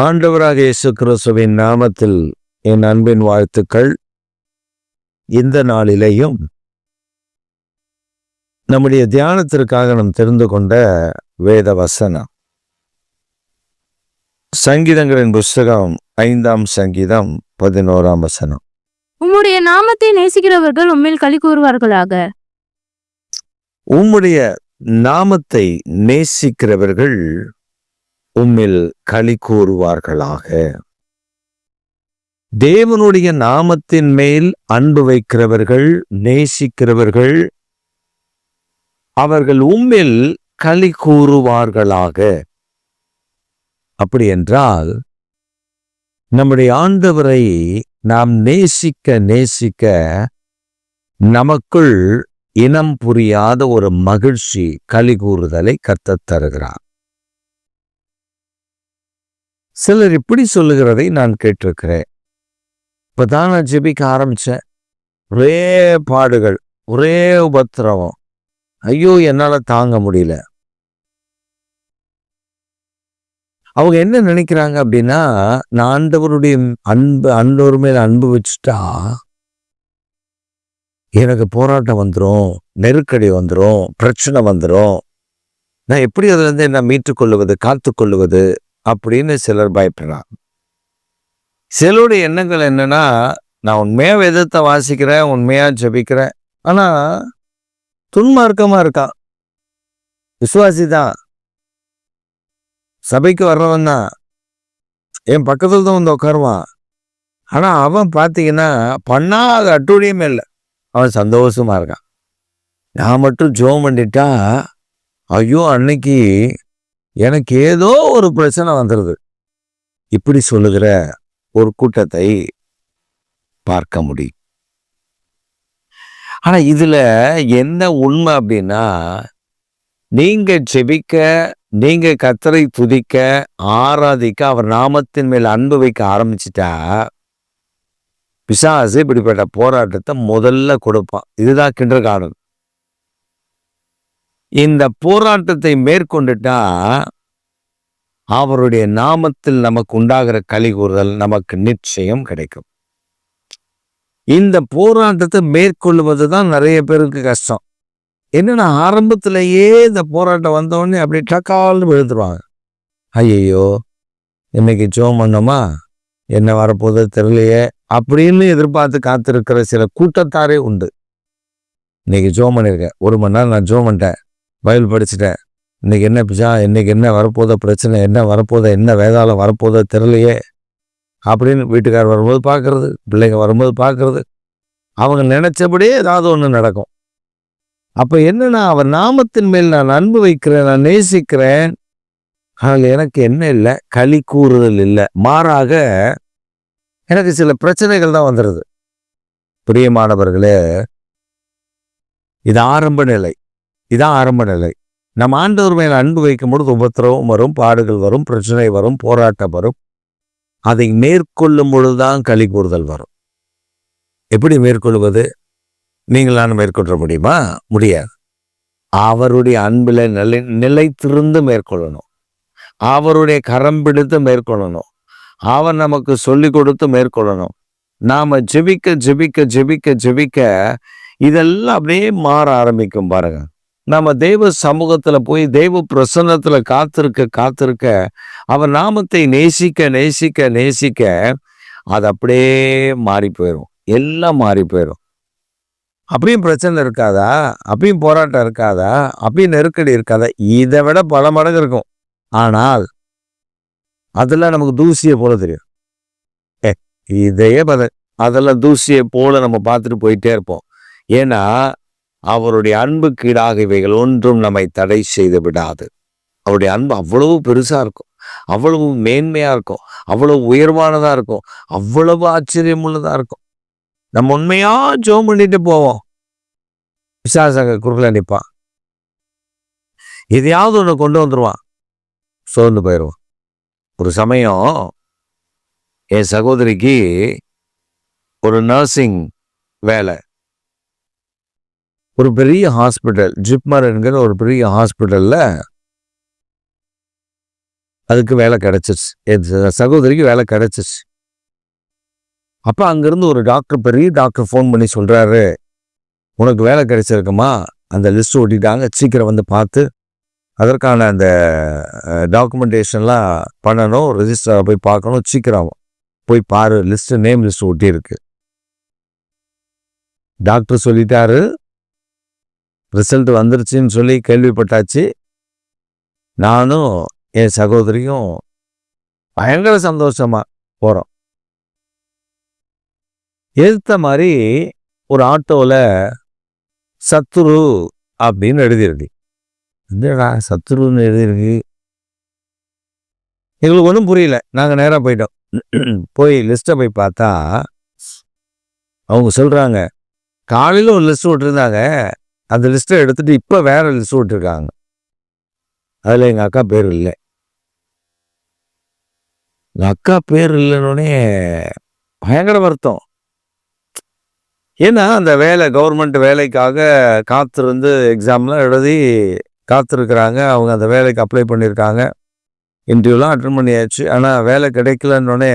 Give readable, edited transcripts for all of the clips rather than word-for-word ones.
ஆண்டவராக இயேசு கிறிஸ்துவின் நாமத்தில் என் அன்பின் வாழ்த்துக்கள். இந்த நாளிலேயும் நம்முடைய தியானத்திற்காக நாம் தெரிந்து கொண்ட வேத வசனம் சங்கீதங்களின் புஸ்தகம் 5ஆம் சங்கீதம் 11ஆம் வசனம். உம்முடைய நாமத்தை நேசிக்கிறவர்கள் உம்மில் களி கூறுவார்களாக. உம்முடைய நாமத்தை நேசிக்கிறவர்கள் உம்மில் களி கூறுவார்களாக. தேவனுடைய நாமத்தின் மேல் அன்பு வைக்கிறவர்கள், நேசிக்கிறவர்கள், அவர்கள் உம்மில் களி கூறுவார்களாக. அப்படி என்றால் நம்முடைய ஆண்டவரை நாம் நேசிக்க நேசிக்க நமக்குள் இனம் புரியாத ஒரு மகிழ்ச்சி, களி கூறுதலை கர்த்தர் தருகிறார். சிலர் இப்படி சொல்லுகிறதை நான் கேட்டிருக்கிறேன். இப்பதான் நான் ஜெபிக்க ஆரம்பிச்சேன், ஒரே பாடுகள், ஒரே உபத்திரவம், ஐயோ என்னால தாங்க முடியல. அவங்க என்ன நினைக்கிறாங்க அப்படின்னா, நான் ஆண்டவருடைய ஆண்டவர் மேல அன்பு வச்சுட்டா எனக்கு போராட்டம் வந்துடும், நெருக்கடி வந்துடும், பிரச்சனை வந்துடும், நான் எப்படி அதுல இருந்து என்ன மீட்டுக்கொள்ளுவது, காத்துக்கொள்ளுவது அப்படின்னு சிலர் பயப்படுறாங்க. சிலருடைய எண்ணங்கள் என்னன்னா, நான் உண்மையா வேதத்தை வாசிக்கிறேன், உண்மையா ஜெபிக்கிறேன், ஆனா துன்மார்க்கமா இருக்கான், விசுவாசி தான், சபைக்கு வர்றவன் தான், என் பக்கத்துல தான் வந்து உட்காருவான், ஆனா அவன் பார்த்தீங்கன்னா பண்ணாத அட்டூழியமே இல்லை, அவன் சந்தோஷமா இருக்கான். நான் மட்டும் ஜெபம் பண்ணிட்டா ஐயோ அன்னைக்கு எனக்கு ஏதோ ஒரு பிரச்சனை வந்துடுது. இப்படி சொல்லுகிற ஒரு கூட்டத்தை பார்க்க முடியும். ஆனா இதுல என்ன உண்மை அப்படின்னா, நீங்க ஜெபிக்க, நீங்க கர்த்தரை துதிக்க, ஆராதிக்க, அவர் நாமத்தின் மேல் அன்பு வைக்க ஆரம்பிச்சுட்டா பிசாசு இப்படிப்பட்ட போராட்டத்தை முதல்ல கொடுப்பான். இதுதான் கிண்டர்கார்டன். இந்த போராட்டத்தை மேற்கொண்டுட்டா அவருடைய நாமத்தில் நமக்கு உண்டாகிற களி கூறுதல் நமக்கு நிச்சயம் கிடைக்கும். இந்த போராட்டத்தை மேற்கொள்வதுதான் நிறைய பேருக்கு கஷ்டம். என்னன்னா, ஆரம்பத்திலேயே இந்த போராட்டம் வந்தோடனே அப்படி டக்கால்னு விழுந்துருவாங்க. ஐயோ இன்னைக்கு ஜெபம் பண்ணோமா, என்ன வரப்போதோ தெரியலையே அப்படின்னு எதிர்பார்த்து காத்திருக்கிற சில கூட்டத்தாரே உண்டு. இன்னைக்கு ஜெபம் பண்ணியிருக்கேன், 1 மணி நேரம் நான் ஜெபம் பண்ணிட்டேன், பைபிள் படிச்சுட்டேன், இன்னைக்கு என்ன பிஜா, இன்னைக்கு என்ன வரப்போதோ பிரச்சனை, என்ன வரப்போதோ, என்ன வேதாளம் வரப்போதோ தெரியலையே அப்படின்னு வீட்டுக்காரர் வரும்போது பார்க்கறது, பிள்ளைங்க வரும்போது பார்க்கறது, அவங்க நினைச்சபடியே ஏதாவது ஒன்று நடக்கும். அப்ப என்னன்னா, அவர் நாமத்தின் மேல் நான் அன்பு வைக்கிறேன், நான் நேசிக்கிறேன், அதில் எனக்கு என்ன இல்லை, களி கூறுதல் இல்லை, மாறாக எனக்கு சில பிரச்சனைகள் தான் வந்துடுது. பிரியமானவர்களே, இது ஆரம்ப நிலை, இதான் ஆரம்ப நிலை. நம்ம ஆண்டவர் மேல் அன்பு வைக்கும் பொழுது உபத்திரவம் வரும், பாடுகள் வரும், பிரச்சனை வரும், போராட்டம் வரும். அதை மேற்கொள்ளும் பொழுதுதான் களி கூறுதல் வரும். எப்படி மேற்கொள்வது? நீங்களான மேற்கொள்ள முடியுமா? முடியாது. அவருடைய அன்பில் நிலைத்திருந்து மேற்கொள்ளணும், அவருடைய கரம் பிடித்து மேற்கொள்ளணும், அவர் நமக்கு சொல்லி கொடுத்து மேற்கொள்ளணும். நாம ஜெபிக்க ஜெபிக்க ஜெபிக்க ஜெபிக்க இதெல்லாம் அப்படியே மாற ஆரம்பிக்கும். பாருங்க, நம்ம தெய்வ சமூகத்துல போய் தெய்வ பிரசன்னத்துல காத்திருக்க அவர் நாமத்தை நேசிக்க நேசிக்க நேசிக்க அது அப்படியே மாறி போயிடும், எல்லாம் மாறி போயிடும். அப்பயும் பிரச்சனை இருக்காதா? அப்பயும் போராட்டம் இருக்காதா? அப்பயும் நெருக்கடி இருக்காதா? இதை விட பல மடங்கு இருக்கும். ஆனால் அதெல்லாம் நமக்கு தூசியை போல தெரியும். இதையே அதெல்லாம் தூசியை போல நம்ம பார்த்துட்டு போயிட்டே இருப்போம். ஏன்னா அவருடைய அன்புக்கு ஈடாக இவைகள் ஒன்றும் நம்மை தடை செய்து விடாது. அவருடைய அன்பு அவ்வளவு பெருசா இருக்கும், அவ்வளவு மேன்மையா இருக்கும், அவ்வளவு உயர்வானதா இருக்கும், அவ்வளவு ஆச்சரியமுள்ளதா இருக்கும். நம்ம உண்மையா ஜெபம் பண்ணிட்டு போவோம், பிசாசங்க குறுக்கல நிற்பான், எதையாவது ஒன்று கொண்டு வந்துருவான், சோர்ந்து போயிடுவான். ஒரு சமயம் என் சகோதரிக்கு ஒரு நர்சிங் வேலை, ஒரு பெரிய ஹாஸ்பிட்டல், ஜிப்மர் என்கிற ஒரு பெரிய ஹாஸ்பிட்டல்ல அதுக்கு வேலை கிடைச்சிருச்சு. என் சகோதரிக்கு வேலை கிடைச்சிருச்சு. அப்போ அங்கேருந்து ஒரு டாக்டர், பெரிய டாக்டர் ஃபோன் பண்ணி சொல்கிறாரு, உனக்கு வேலை கிடைச்சிருக்குமா, அந்த லிஸ்ட்டு ஒட்டிட்டாங்க, சீக்கிரம் வந்து பார்த்து அதற்கான அந்த டாக்குமெண்டேஷன்லாம் பண்ணணும், ரெஜிஸ்டரை போய் பார்க்கணும், சீக்கிரம் போய் பாரு, லிஸ்ட்டு நேம் லிஸ்ட்டு ஒட்டியிருக்கு. டாக்டர் சொல்லிட்டாரு, ரிசல்ட் வந்துருச்சுன்னு சொல்லி கேள்விப்பட்டாச்சு. நானும் என் சகோதரியும் பயங்கர சந்தோஷமா போகிறோம். எதிர்த்த மாதிரி ஒரு ஆட்டோவில் சத்துரு அப்படின்னு எழுதியிருக்கு. என்னடா சத்துருன்னு எழுதியிருக்கு, எங்களுக்கு ஒன்றும் புரியல. நாங்கள் நேராக போயிட்டோம். போய் லிஸ்ட்டை போய் பார்த்தா அவங்க சொல்கிறாங்க, காலையில் ஒரு லிஸ்ட்டு விட்டுருந்தாங்க, அந்த லிஸ்ட்டை எடுத்துகிட்டு இப்போ வேறு லிஸ்ட்டு விட்டுருக்காங்க, அதில் எங்கள் அக்கா பேர் இல்லை. எங்கள் அக்கா பேர் இல்லைன்னொடனே பயங்கர வருத்தம். ஏன்னா அந்த வேலை, கவர்மெண்ட் வேலைக்காக காத்திருந்து எக்ஸாம்லாம் எழுதி காத்திருக்கிறாங்க. அவங்க அந்த வேலைக்கு அப்ளை பண்ணியிருக்காங்க, இன்டர்வியூலாம் அட்டன் பண்ணியாச்சு. ஆனால் வேலை கிடைக்கலன்னொடனே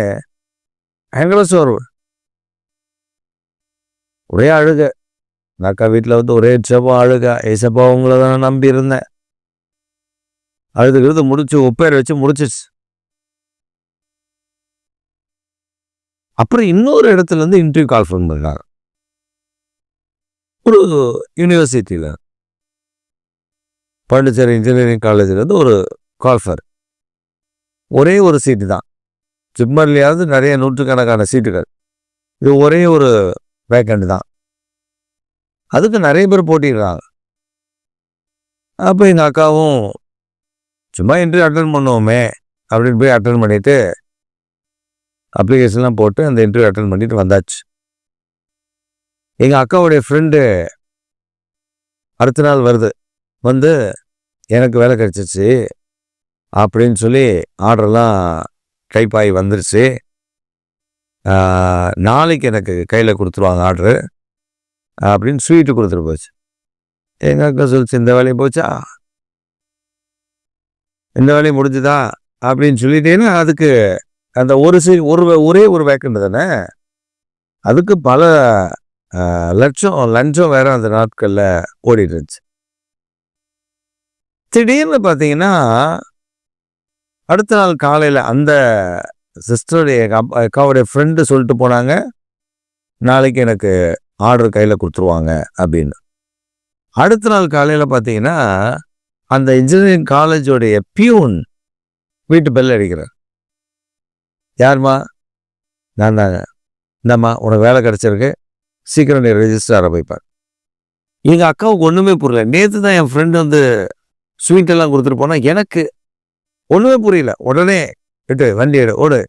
பயங்கர சோர்வு, ஒரே அழுக. எங்கள் அக்கா வீட்டில் வந்து ஒரே செப்பா அழுக. ஏசப்பா உங்களை தான் நம்பி இருந்தேன். அழுதுகிறது முடிச்சு ஒப்பேர் வச்சு முடிச்சிச்சு. அப்புறம் இன்னொரு இடத்துலேருந்து இன்டர்வியூ கால் பண்ணிருக்காங்க, ஒரு யூனிவர்சிட்டியில், பாண்டிச்சேரி இன்ஜினியரிங் காலேஜிலேருந்து ஒரு கால்ஃபர். ஒரே ஒரு சீட்டு தான், ஜிப்மர்லையாவது நிறைய நூற்றுக்கணக்கான சீட்டுகள், இது ஒரே ஒரு வேக்கண்ட் தான். அதுக்கு நிறைய பேர் போட்டிடுறாங்க. அப்போ எங்கள் அக்காவும் சும்மா இன்டர்வியூ அட்டன் பண்ணுவோமே அப்படின்னு போய் அட்டன் பண்ணிவிட்டு அப்ளிகேஷன்லாம் போட்டு அந்த இன்டர்வியூ அட்டன் பண்ணிட்டு வந்தாச்சு. எங்கள் அக்காவுடைய ஃப்ரெண்டு அடுத்த நாள் வருது, வந்து எனக்கு வேலை கிடச்சிச்சு அப்படின்னு சொல்லி ஆர்டர்லாம் டைப் ஆகி வந்துருச்சு, நாளைக்கு எனக்கு கையில் கொடுத்துருவாங்க ஆர்டரு அப்படின்னு ஸ்வீட்டு கொடுத்துட்டு போச்சு. எங்கள் அக்கா சொல்லிச்சு, இந்த வேலையும் போச்சா, இந்த வேலையும் முடிஞ்சுதா அப்படின்னு சொல்லிட்டேன்னா, அதுக்கு அந்த ஒரே ஒரு வேக்கண்ட் தானே, அதுக்கு பல லஞ்சம் வேற அந்த நாட்களில் ஓடிட்டு இருந்துச்சு. திடீர்னு பார்த்தீங்கன்னா அடுத்த நாள் காலையில் அந்த சிஸ்டருடைய அக்காவுடைய ஃப்ரெண்டு சொல்லிட்டு போனாங்க, நாளைக்கு எனக்கு ஆர்டர் கையில் கொடுத்துருவாங்க அப்படின்னு. அடுத்த நாள் காலையில் பார்த்தீங்கன்னா அந்த இன்ஜினியரிங் காலேஜோடைய பியூன் வீட்டு பெல் அடிக்கிறார். யாருமா? நான் தாங்க. இந்தாம்மா உனக்கு வேலை கிடச்சிருக்கு, சீக்கிரம் நீ ரெஜிஸ்டரை போய்ப்பார். எங்கள் அக்காவுக்கு ஒன்றுமே புரியல. நேற்று தான் என் ஃப்ரெண்டு வந்து ஸ்வீட்டெல்லாம் கொடுத்துட்டு போனால் எனக்கு ஒன்றுமே புரியல. உடனே விட்டு வண்டி எடு ஓடு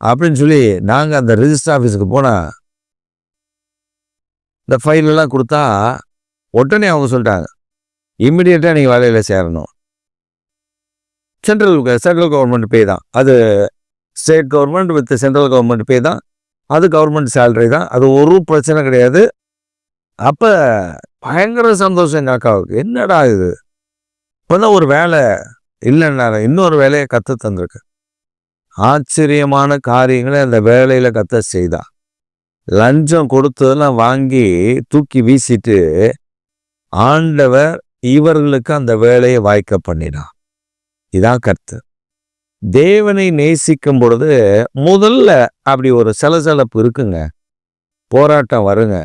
அப்படின்னு சொல்லி நாங்கள் அந்த ரெஜிஸ்டர் ஆஃபீஸுக்கு போனால் இந்த ஃபைலெல்லாம் கொடுத்தா உடனே அவங்க சொல்லிட்டாங்க, இம்மிடியேட்டாக நீங்கள் வேலையில் சேரணும். சென்ட்ரல் கவர்மெண்ட் பே தான் அது, state government with central government பே தான் அது, கவர்மெண்ட் சேலரி தான் அது, ஒரு பிரச்சனை கிடையாது. அப்போ பயங்கர சந்தோஷம் எங்கள் அக்காவுக்கு. என்னடா இது, இப்போ தான் ஒரு வேலை இல்லைன்னா இன்னொரு வேலையை கற்று தந்திருக்கு. ஆச்சரியமான காரியங்களை அந்த வேலையில் கற்று செய்தா. லஞ்சம் கொடுத்ததெல்லாம் வாங்கி தூக்கி வீசிட்டு ஆண்டவர் இவர்களுக்கு அந்த வேலையை வாய்க்க பண்ணினான். இதான் கருத்து. தேவனை நேசிக்கும் பொழுது முதல்ல அப்படி ஒரு சலசலப்பு இருக்குங்க, போராட்டம் வருங்க,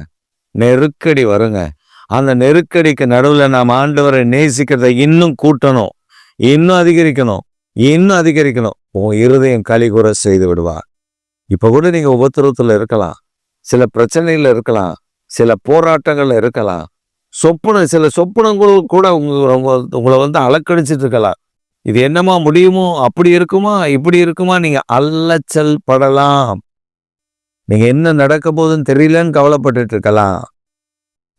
நெருக்கடி வருங்க. அந்த நெருக்கடிக்கு நடுவில் நாம் ஆண்டவரை நேசிக்கிறதை இன்னும் கூட்டணும், இன்னும் அதிகரிக்கணும். உன் இருதயம் களிகூற செய்து விடுவார். இப்போ கூட நீங்கள் உபத்திரவத்தில் இருக்கலாம், சில பிரச்சனைகள் இருக்கலாம், சில போராட்டங்கள் இருக்கலாம், சில சொப்பனங்கள் கூட உங்களை வந்து அலக்கடிச்சிட்டு இருக்கலாம். இது என்னமா முடியுமோ, அப்படி இருக்குமா, இப்படி இருக்குமா, நீங்கள் அலைச்சல் படலாம். நீங்கள் என்ன நடக்க போகுதுன்னு தெரியலன்னு கவலைப்பட்டுட்டு இருக்கலாம்.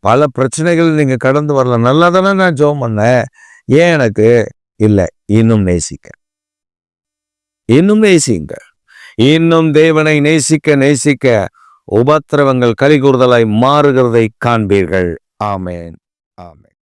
பல பிரச்சனைகள் நீங்கள் கடந்து வரலாம். நல்லா தானே நான் ஜெபம் பண்ணேன், ஏன் எனக்கு இல்லை? இன்னும் நேசிங்க, இன்னும் தேவனை நேசிக்க உபத்திரவங்கள் கலிகூறுதலாய் மாறுகிறதை காண்பீர்கள். ஆமேன்.